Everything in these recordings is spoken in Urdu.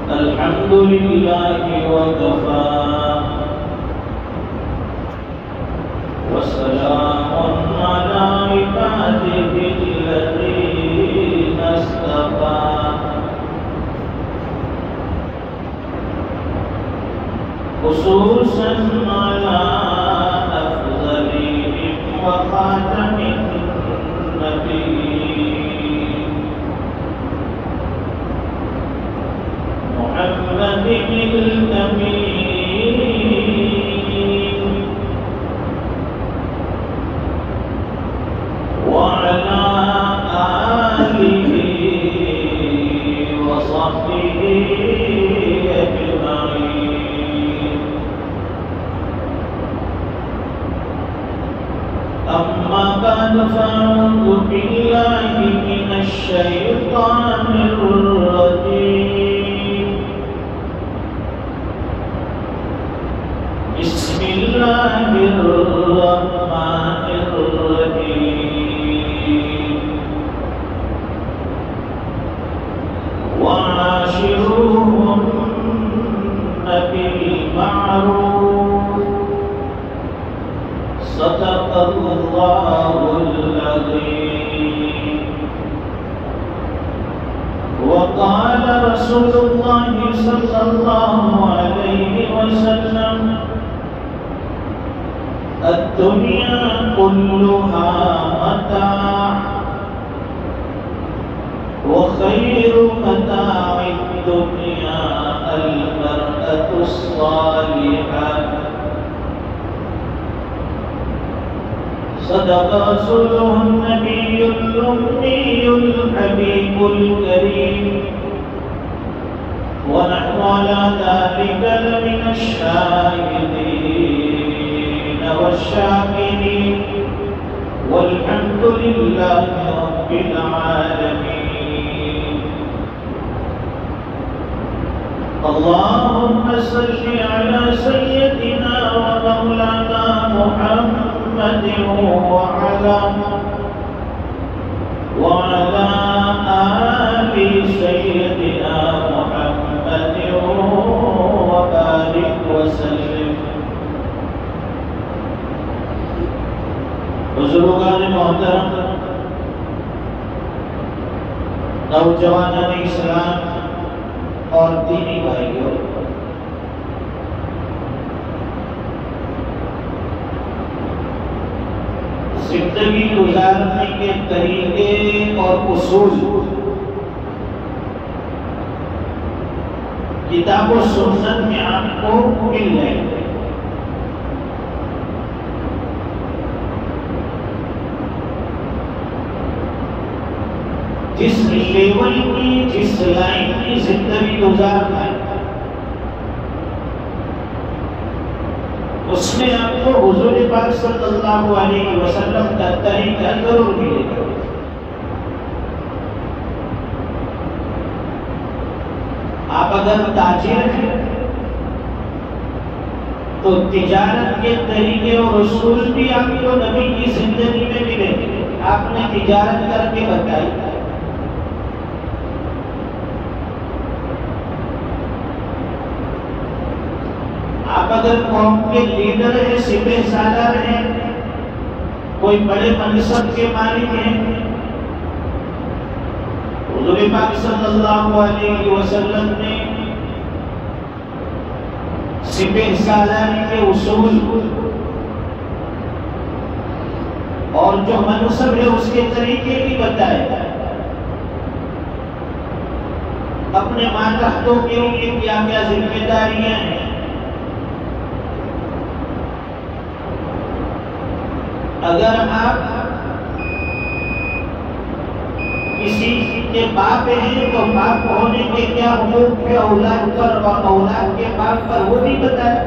الحمد لله وكفى وسلام على عباده الذين اصطفى خصوصا على أفضلهم وخاتم النبيين محمد الأمين وعلى آله وصحبه أجمعين. أما بعد فأعوذ بالله من الشيطان الرجيم. بسم الله الرحمن الرحيم. وعاشروهن بالمعروف صدق الله العظيم. وقال رسول الله صلى الله عليه وسلم الدنيا كلها متاع وخير متاع الدنيا المرأة الصالحة. صدق رسوله النبي الأمي الحبيب الكريم ونحن على ذلك لمن الشاهدين والشاكرين والحمد لله رب العالمين. اللهم صل على سيدنا ومولانا محمد وعلى آل سيدنا محمد وبارك وسلم. بزرگان محترم، نوجوانان اسلام اور دینی بھائیوں، زندگی گزارنے کے طریقے اور اصول کتاب و سنت میں آپ کو مل جائیں گے. جس لیول کی جس لائن کی زندگی گزارنا ہے اس میں آپ کو حضور پاک صلی اللہ علیہ وسلم کا طریقہ ضرور ملے گا. آپ اگر تاجر ہیں تو تجارت کے طریقے اور اصول بھی آپ کو نبی کی زندگی میں ملیں گے. آپ نے تجارت کر کے بتائی. آپ اگر قوم کے لیڈر ہیں، سپہ سالار ہیں، کوئی بڑے منصب کے مالک ہیں، حضور پاک صلی اللہ علیہ وسلم نے سپہ سالاری کے اصول اور جو منصب ہے اس کے طریقے بھی بتائے. اپنے ماتحتوں کے لیے کیا کیا ذمہ داریاں ہیں. اگر آپ کسی کے باپ ہیں تو باپ ہونے کے کیا حقوق ہے اولاد پر اور اولاد کے باپ پر وہ بھی بتائے.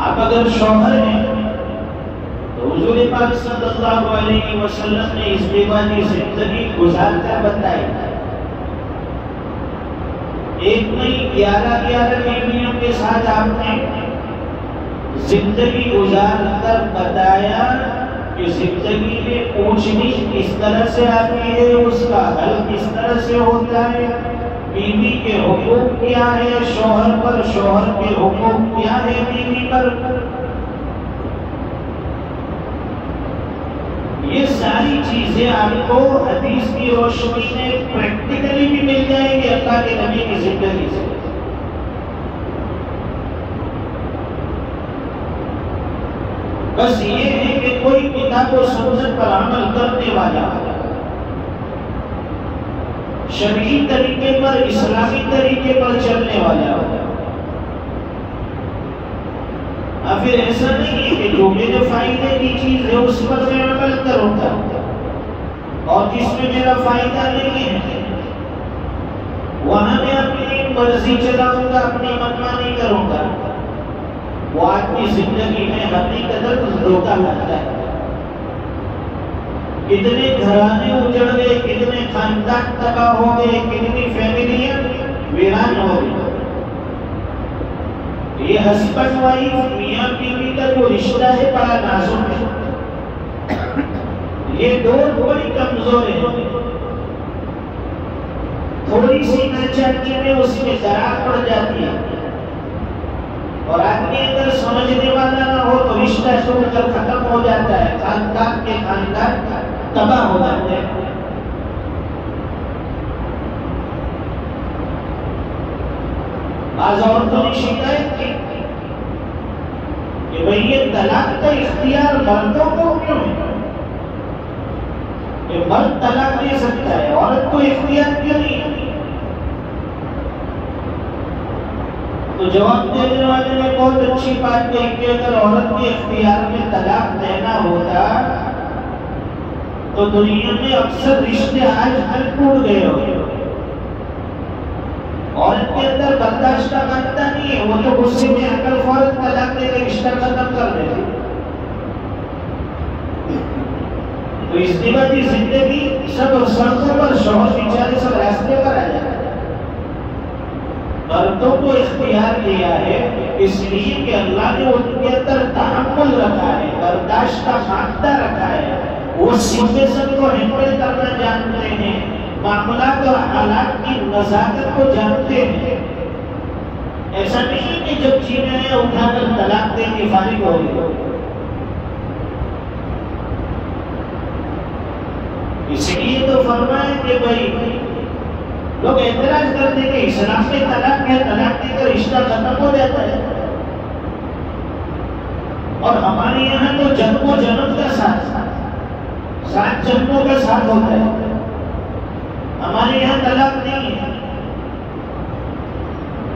آپ اگر شوہر ہیں تو حضور پاک صلی اللہ علیہ وسلم نے اس بیوانی زندگی گزار کر بتائی. ایک نہیں 11 بیویوں کے ساتھ آپ نے زندگی گزار کر بتایا کہ زندگی میں اونچ نیچ کس طرح سے آتی ہے، اس کا حل کس طرح سے ہوتا ہے، بیوی کے حقوق کیا ہے شوہر پر، شوہر کے حقوق کیا ہے بیوی پر. یہ ساری چیزیں آپ کو حدیث کی روشنی میں پریکٹیکلی بھی مل جائیں گے اللہ کے نبی کی زندگی سے. بس یہ ہے کہ کوئی کتاب و سنت پر عمل کرنے والا، شرعی طریقے پر، اسلامی طریقے پر چلنے والا. پھر ایسا نہیں ہے کہ جو میرے فائدے کی چیز ہے اس پر میں عمل کروں گا اور جس میں میرا فائدہ نہیں ہے وہاں میں اپنی مرضی چلاؤں گا، اپنی منمانی کروں گا. وہ آدمی زندگی میں حقیقت دھوکہ لگتا ہے. کتنے گھرانے اجڑ گئے، کتنے خاندان تباہ ہو گئے، کتنی فیملیاں ویران ہو گئی. یہ ہسبینڈ وائف میاں بیوی کا جو رشتہ ہے بڑا نازک ہے. یہ دور بڑی کمزور ہے. تھوڑی سی ناچاکی میں اس میں دراڑ پڑ جاتی ہے اور آدمی اگر سمجھنے والا نہ ہو تو رشتہ ٹوٹ کر ختم ہو جاتا ہے، خاندان کے خاندان تباہ ہو جاتے ہیں. بعض عورتوں نے شکایت کی کہ بھئی یہ طلاق کا اختیار مردوں کو کیوں ہے؟ کہ مرد طلاق دے سکتا ہے، عورت کو اختیار کیوں نہیں ہے؟ تو جواب دینے والے نے بہت اچھی بات کہی کہ اگر عورت کے اختیار میں طلاق دینا ہوتا تو دنیا میں اکثر رشتے آج حل ٹوٹ گئے ہوتے. عورت کے اندر برداشت کا مانتا نہیں ہے، وہ تو غصے میں آ کر فوراً طلاق دے کے رشتہ ختم کر دیتی. تو اس دیوہ کی زندگی سب سڑکوں پر، شوہر بیچارے سب راستے پر آ جاتے. مردوں کو اختیار دیا ہے اس لیے کہ اللہ نے ان کے اندر تحمل رکھا ہے، برداشت کا مادہ رکھا ہے. وہ سچویشن کو ہینڈل کرنا جانتے ہیں، معاملات اور حالات کی نزاکت کو جانتے ہیں. ایسا نہیں کہ جب جینے آئے اٹھا کر طلاق دے کے فارغ ہو گئے. اس لیے تو فرمائے کہ بھائی لوگ اعتراض کرتے کہ اسلام میں طلاق ہے، طلاق دے کر رشتہ ختم ہو جاتا ہے، اور ہمارے یہاں تو جنم و جنم کا سات جنموں کا ساتھ ہوتا ہے. ہمارے یہاں طلاق نہیں ہے.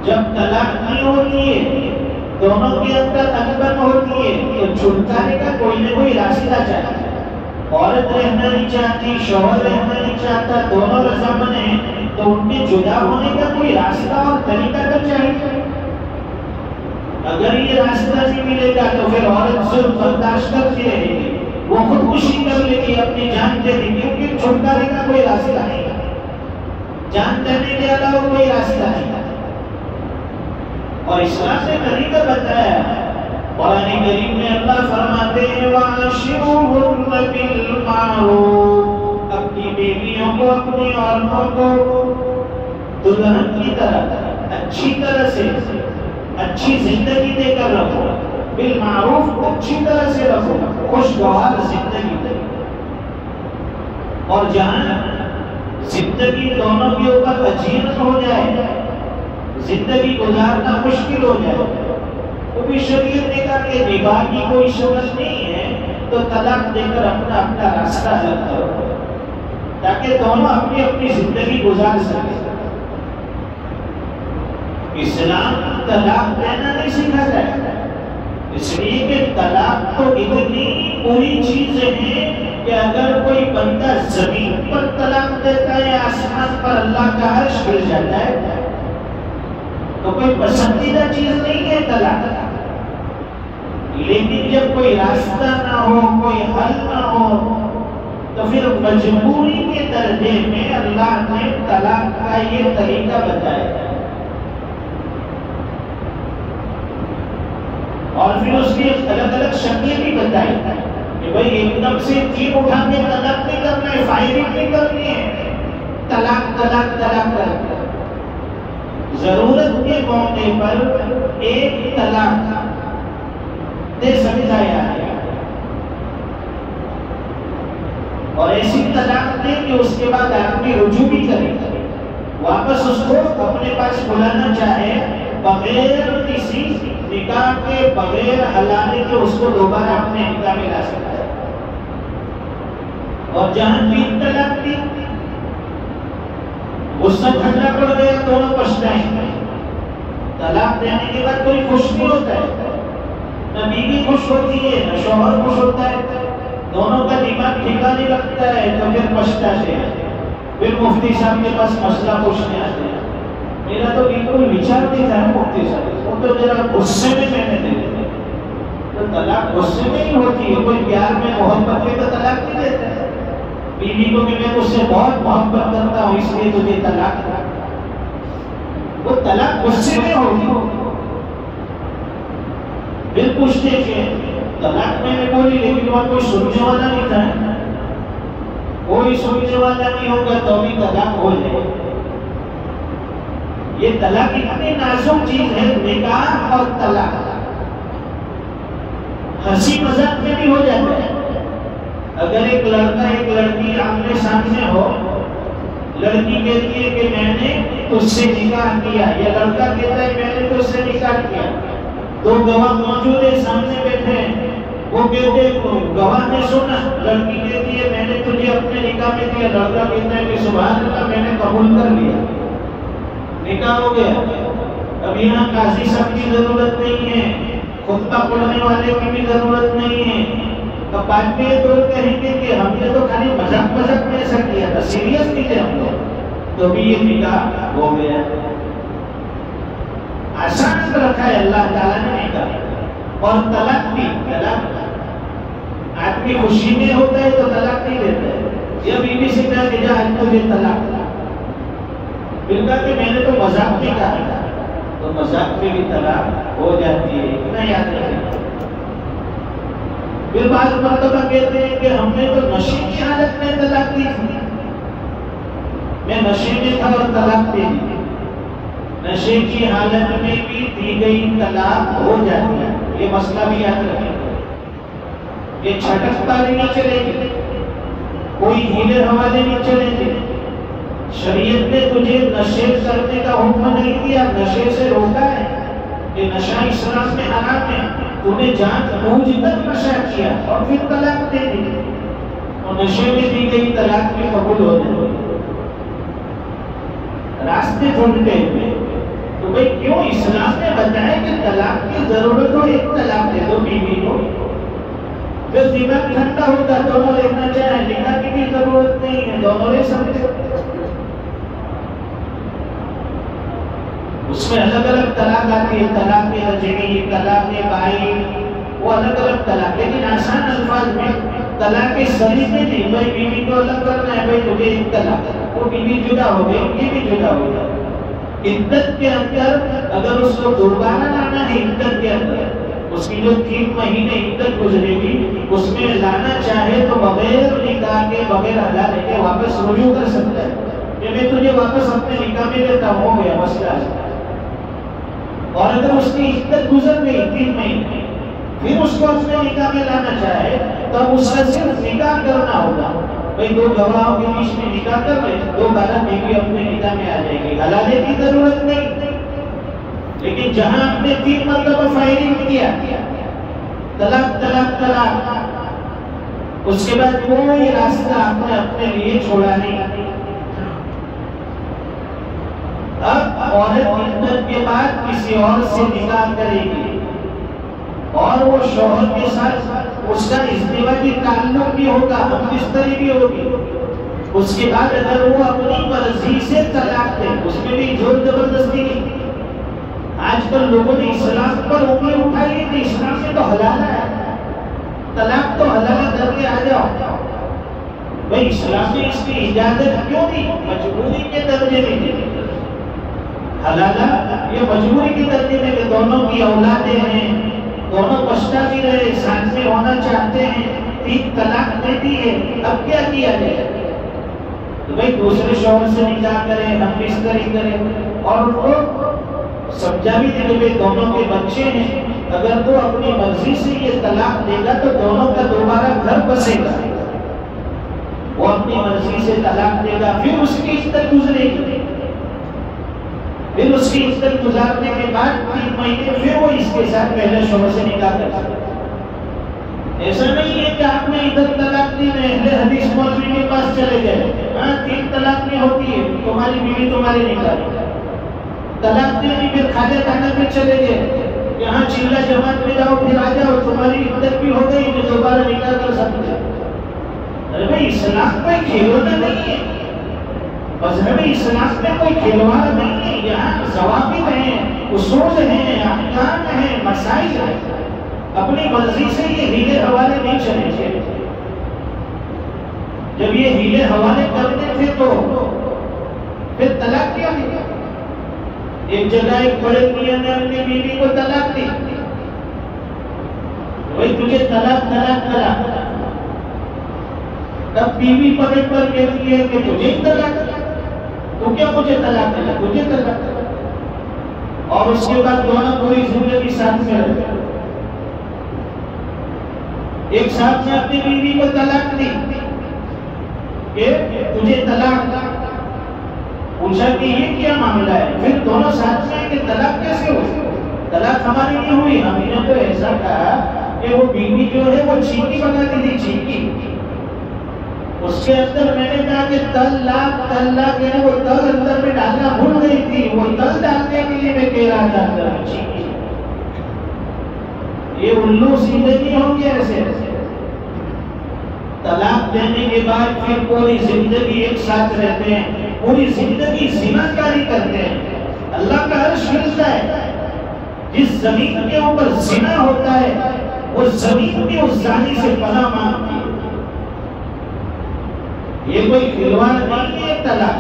جب طلاق نہیں ہوتی ہے دونوں کے اندر انبن ہوتی ہے تو چھٹکارے کا کوئی نہ کوئی راستہ چاہیے. عورت رہنا نہیں چاہتی، شوہر رہنا نہیں چاہتا، دونوں رضامند ہیں تو ان کے جدا ہونے کا کوئی راستہ اور طریقہ تو چاہیے. اگر یہ راستہ نہیں ملے گا تو پھر عورت سے برداشت کرتی رہے گی، وہ خودکشی کر لے گی، اپنی جان دے دی، کیونکہ چھٹکارے کا کوئی راستہ نہیں، جان دینے کے علاوہ کوئی راستہ نہیں. اور اسلام نے طریقہ بتایا. قرآن کریم میں اللہ فرماتے ہیں وَعَاشِرُوهُنَّ بِالْمَعْرُوفِ، اپنی بیویوں کو، اپنی عورتوں کو دلہن کی طرح اچھی طرح سے اچھی زندگی دے کر رکھو. بالمعروف اچھی طرح سے رکھو، خوشگوار زندگی دے. اور جہاں زندگی دونوں کے اوپر اجیرت ہو جائے، زندگی گزارنا مشکل ہو جائے، وہ بھی شریعت نے کہا کہ نکاح کی کوئی شرط نہیں ہے تو طلاق دے کر اپنا اپنا راستہ الگ کرو تاکہ دونوں اپنی اپنی زندگی گزار سکیں. اسلام طلاق دینا نہیں سکھاتا ہے، اس لیے کہ طلاق تو اتنی بری چیز ہے کہ اگر کوئی بندہ زمین پر طلاق دیتا ہے، آسمان پر اللہ کا عرش گر جاتا ہے. تو کوئی پسندیدہ چیز نہیں ہے طلاق، لیکن جب کوئی راستہ نہ ہو، کوئی حل نہ ہو تو پھر مجبوری کے درجے میں اللہ نے طلاق کا یہ طریقہ بتایا. اور پھر اس کی الگ الگ شکلیں بھی بتائی کہ بھائی ایک دم سے تین اٹھا کے طلاق نہیں کرنا ہے، فائرنگ نہیں کرنی ہے، طلاق طلاق طلاق طلاق، ضرورت کے موقع پر ایک طلاق دے سمجھایا ہے، اور ایسی طلاق دے کہ اس کے بعد آدمی رجوع بھی کرے، واپس اس کو اپنے پاس بلانا چاہے بغیر کسی نکاح کے، بغیر حلالے کے اس کو دوبارہ اپنے نکاح میں لا سکتا ہے۔ اور جہاں تین طلاق دی، غصہ ٹھنڈا پڑ گیا، دونوں پچھتائیں گے۔ طلاق دینے کے بعد کوئی خوش نہیں ہوتا ہے، نہ بیوی خوش ہوتی ہے نہ شوہر خوش ہوتا ہے، دونوں کا دماغ ٹھیکا نہیں لگتا ہے، تو پھر پچھتاتے ہیں، پھر مفتی صاحب کے پاس مسئلہ پوچھنے آتے ہیں۔ میرا تو بالکل وچار نہیں تھا مفتی صاحب، وہ تو ذرا غصے میں نے دے دیتے، تو طلاق غصے میں ہی ہوتی ہے، کوئی پیار میں محبت میں تو طلاق نہیں دیتا ہے۔ بیوی کو کہ میں اس سے بہت محبت کرتا ہوں اس لیے تجھے طلاق، وہ طلاق غصے میں ہوگی۔ پھر پوچھتے کہ طلاق میں نے بولی، لیکن وہاں کوئی سننے والا نہیں تھا، کوئی سننے والا نہیں ہوگا تو بھی طلاق ہو جائے۔ یہ طلاق اتنی نازک چیز ہے، نکاح اور طلاق ہنسی مذاق میں بھی ہو جاتا ہے۔ اگر ایک لڑکا ایک لڑکی آمنے سامنے ہو، لڑکی کہتی ہے کہ میں نے اس سے نکاح کیا، یا لڑکا کہتا ہے میں نے اس سے نکاح کیا، دو گواہ موجود ہیں سامنے بیٹھے ہیں، وہ کہتے ہیں گواہ نے سنا، لڑکی کہتی ہے میں نے تجھے اپنے نکاح میں دیا، لڑکا کہتا ہے کہ سبحان اللہ میں نے قبول کر لیا، نکاح ہو گیا۔ اب یہاں قاضی صاحب کی ضرورت نہیں ہے، خطبہ پڑھنے والے کی بھی ضرورت نہیں ہے، اب بعد میں یہ دور کہیں گے کہ ہم نے تو خالی مذاق مذاق میں ایسا کیا تھا، سیریس نہیں تھے ہم لوگ، تو بھی یہ نکاح ہو گیا۔ آسان رکھا ہے اللہ تعالیٰ نے نکاح، اور طلاق بھی، طلاق آدمی خوشی میں ہوتا ہے تو طلاق نہیں دیتا ہے، یا بیوی سے کہا کہ جا آج تجھے طلاق، پھر کہا کہ میں نے تو مذاق میں کہا تھا، تو مذاق میں بھی طلاق ہو جاتی ہے، اتنا یاد رکھیں۔ پھر بعض مرتبہ کہتے ہیں کہ ہم نے تو نشے کی حالت میں طلاق دی تھی، میں نشے میں تھا اور طلاق دے دی، نشے کی حالت میں بھی دی گئی طلاق ہو جاتی ہے، یہ مسئلہ بھی یاد رکھیں۔ یہ چھٹک تاری نہیں چلے گی، کوئی ہیلے حوالے نہیں چلے گی، شریعت نے تجھے نشے کرنے کا حکم نہیں دیا، نشے سے روکا ہے کہ نشہ اسلام میں حرام ہے، تو نے جان بوجھ کر نشہ کیا اور پھر طلاق دے دی، اور نشے میں دی گئی طلاق میں قبول ہو جائے۔ راستے ڈھونڈتے ہوئے تو بھئی کیوں اسلام نے بتایا کہ طلاق کی ضرورت ہو ایک طلاق دے دو بیوی کو، پھر دماغ ٹھنڈا ہوتا دونوں لینا چاہے، نکاح کی بھی ضرورت نہیں ہے، دونوں لے سکتے۔ اس میں الگ الگ طلاق آتی ہے، طلاق رجعی، طلاق بائی، وہ الگ الگ طلاق، لیکن آسان الفاظ میں طلاق صریح میں نہیں، بھائی بیوی کو الگ کرنا ہے، بھائی تجھے ایک طلاق، وہ بیوی جدا ہو گئی، یہ بھی جدا ہو گیا۔ عدت کے اندر اگر اس کو دوبارہ لانا ہے، عدت کے اندر اس کی جو 3 مہینے عدت گزرے گی اس میں لانا چاہے تو بغیر نکاح کے، بغیر حلالے کے واپس رجوع کر سکتا ہے کہ میں تجھے واپس اپنے نکاح میں لیتا ہوں، ہو گیا مسئلہ۔ اور اگر اس کی عدت گزر گئی 3 مہینے پھر اس کو اپنے نکاح میں لانا چاہے تو اب اس کا صرف نکاح کرنا ہوگا، بھئی 2 گواہوں کے بیچ میں نکاح کر لے، 2 بارہ بیوی اپنے نکاح میں آ جائے گی، حلالے کی ضرورت نہیں۔ لیکن جہاں آپ نے 3 مرتبہ فائرنگ کیا، طلاق طلاق طلاق، اس کے بعد کوئی راستہ آپ نے اپنے لیے چھوڑا نہیں۔ اب عورت عدت کے بعد کسی اور سے نکاح کرے گی اور وہ شوہر کے ساتھ اس کا ازدواجی تعلق بھی ہوگا، ہم بستری بھی ہوگی، اس کے بعد اگر وہ اپنی مرضی سے طلاق دے، اس میں بھی زور زبردستی نہیں۔ آج کل لوگوں نے اسلام پر انگلی اٹھائی ہے کہ اسلام میں تو حلال ہے، طلاق تو حلال کر کے آ جاؤ، بھائی اسلام نے اس کی اجازت کیوں دی؟ مجبوری کے درجے میں دی، حلالہ یہ مجبوری کے درجے میں کہ دونوں کی اولادیں ہیں، دونوں 3 طلاق دے دی ہے، اب کیا کیا جائے؟ تو بھائی دوسرے شوہر سے نکاح کریں، ہم بستری کریں، اور ان کو سمجھا بھی دے کہ دونوں کے بچے ہیں، اگر تو اپنی مرضی سے یہ طلاق دے گا تو دونوں کا دوبارہ گھر بسے گا، وہ اپنی مرضی سے طلاق دے گا، پھر اس کی عدت گزرے گی، پھر اس کی عدت گزارنے کے بعد 3 مہینے پھر وہ اس کے ساتھ پہلے شوہر سے نکاح کر سکتا ہے۔ ایسا نہیں ہے کہ آپ نے ادھر طلاق دی، اہل حدیث مولوی کے پاس چلے گئے، 3 طلاق نہیں ہوتی ہے، تمہاری بیوی تمہارے نکاح طلاق دی نہیں، پھر خواجہ خانہ پہ چلے گئے، یہاں چلہ جماعت میں جاؤ، پھر آ جاؤ، تمہاری عدت بھی ہو گئی، میں دوبارہ نکاح کر سکتے ہیں۔ ارے بھائی اسلام کوئی کھلونا نہیں ہے، مذہب اسلام میں کوئی کھلواڑ نہیں ہے، یہاں ضوابط ہیں، اصول ہیں، احکام ہیں، مسائل ہیں، اپنی مرضی سے یہ ہیلے حوالے نہیں چلیں گے۔ جب یہ ہیلے حوالے کرتے تھے تو پھر طلاق کیا دیا؟ ایک جگہ ایک بڑے میاں نے اپنی بیوی کو طلاق دی، بھائی تجھے طلاق تب بیوی پلٹ پر کہتی ہے کہ تجھے طلاق، تو کیا مجھے طلاق دیا؟ تجھے طلاق، اور اس کے بعد دونوں پوری زندگی ساتھ میں رہے۔ ایک ساتھ میں اپنی بیوی کو طلاق دی کہ تجھے طلاق، پوچھا کہ یہ کیا معاملہ ہے؟ پھر دونوں ساتھ میں کہ طلاق کیسے ہوئی؟ طلاق ہماری نہیں ہوئی، ہم نے تو ایسا کہا کہ وہ بیوی جو ہے وہ چینی بناتی تھی، چینی، اس کے اندر میں نے کہا کہ طلاق ہے، وہ تل اندر میں ڈالنا بھول گئی تھی، وہ تل ڈالنے کے لیے میں کہہ رہا تھا اندر میں چینی۔ یہ الو سیدھے نہیں ہوں گے ایسے۔ طلاق دینے کے بعد پھر پوری زندگی ایک ساتھ رہتے ہیں، پوری زندگی زناکاری کرتے ہیں، اللہ کا عرش ملتا ہے۔ جس زمین کے اوپر زنا ہوتا ہے وہ زمین بھی اس زانی سے پناہ مانگتی ہے۔ یہ کوئی کھلواڑ نہیں ہے طلاق،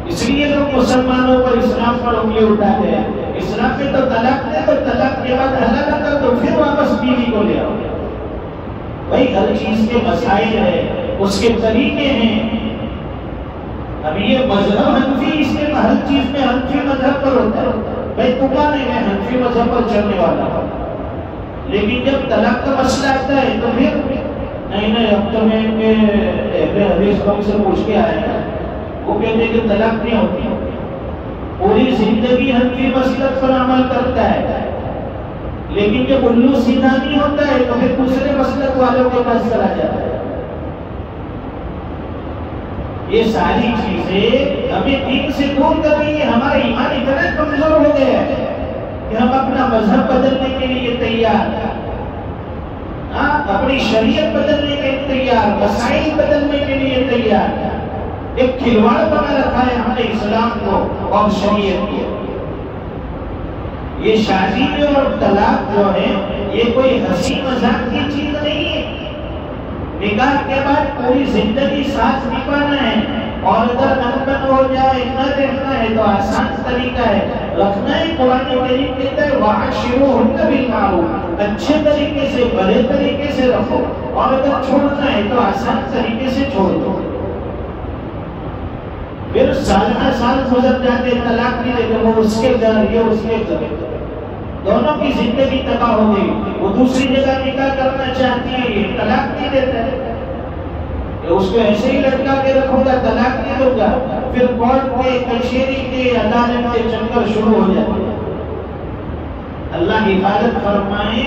اس لیے لوگ مسلمانوں پر اسلام پر انگلی اٹھاتے ہیں۔ اسلام میں تو طلاق دے تو طلاق کے بعد حلال کر دو، پھر واپس بیوی کو لے آؤ۔ بھائی ہر چیز کے مسائل ہیں، اس کے طریقے ہیں۔ اب یہ مذہب حنفی، اس میں ہر چیز میں حنفی مذہب پر ہوتا ہے، بھائی تمہاں نہیں، میں حنفی مذہب پر چلنے والا ہوں، لیکن جب طلاق کا مسئلہ آتا ہے تو پھر نہیں، اب تو میں اہل حدیث قوم سے پوچھ کے آیا ہے، وہ کہتے ہیں کہ طلاق نہیں ہوتی، پوری زندگی حنفی مسلک پر عمل کرتا ہے، لیکن جب الو سیدھا نہیں ہوتا ہے تو پھر دوسرے مسلک والوں کے پاس چلا جاتا ہے۔ یہ ساری چیزیں ہمیں دین سے دور کر رہی ہے، ہمارا ایمان اتنا کمزور ہو گیا ہے کہ ہم اپنا مذہب بدلنے کے لیے تیار، اپنی شریعت بدلنے کے لیے تیار، مسائل بدلنے کے لیے تیار، ایک کھلواڑ بنا رکھا ہے ہم نے اسلام کو اور شریعت کو۔ یہ شادی اور طلاق جو ہے یہ کوئی ہنسی مذاق کی چیز نہیں ہے، نکاح کے بعد پوری زندگی ساتھ نبھانا ہے، اور اگر نمبر ہو جائے نہ رہنا ہے تو آسان طریقہ ہے، رکھنا ہے۔ قرآن کریم کہتا ہے وَعَاشِرُوهُنَّ بِالْمَعْرُوفِ، اچھے طریقے سے، بڑے طریقے سے رکھو، اور اگر چھوڑنا ہے تو آسان طریقے سے چھوڑ دو۔ پھر سال گزر جاتے، طلاق نہیں دیتے، وہ اس کے گھر، یہ اس کے گھر، دونوں کی زندگی تباہ ہو گئی۔ وہ دوسری جگہ نکاح کرنا چاہتی ہے، یہ طلاق نہیں دیتا ہے، اس کو ایسے ہی لٹکا کے رکھوں گا، طلاق نہیں دوں گا، پھر کورٹ کے، کچہری کے، عدالت کے چکر شروع ہو جاتے ہیں۔ اللہ حفاظت فرمائے،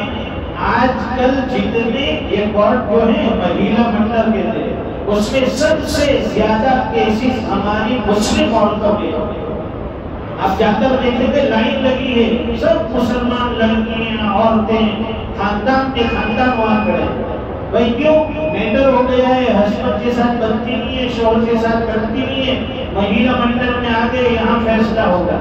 آج کل جتنے یہ کورٹ جو ہیں مہیلا منڈل کے تھے، اس میں سب سے زیادہ کیسز ہماری مسلم عورتوں کے، آپ جا کر دیکھیں گے لائن لگی ہے، سب مسلمان لڑکیاں، عورتیں، خاندان کے خاندان وہاں کھڑے۔ بھائی کیوں؟ میٹر ہو گیا ہے، ہسبینڈ کے ساتھ بنتی نہیں ہے، شوہر کے ساتھ بنتی نہیں ہے، مہیلا منڈل میں آگے یہاں فیصلہ ہوگا۔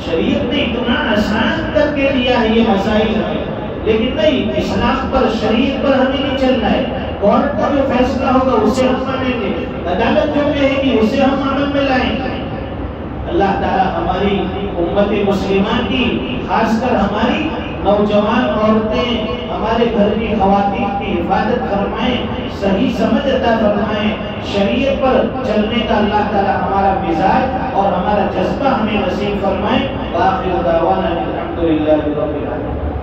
شریعت نے اتنا آسان کر کے دیا ہے یہ مسائل ہے، لیکن نہیں، اسلام پر، شریعت پر ہمیں نہیں چلنا ہے۔ کورٹ کا جو فیصلہ ہوگا اسے ہم مانیں گے، عدالت جو کہے گی اسے ہم عمل میں لائیں گے۔ اللہ تعالیٰ ہماری امت مسلمہ کی، خاص کر ہماری نوجوان عورتیں ہمارے گھر کی خواتین کی حفاظت فرمائیں، صحیح سمجھ عطا فرمائیں، شریعت پر چلنے کا اللہ تعالی ہمارا مزاج اور ہمارا جذبہ ہمیں نصیب فرمائیں۔ وآخر دعوانا الحمدللہ رب العالمین۔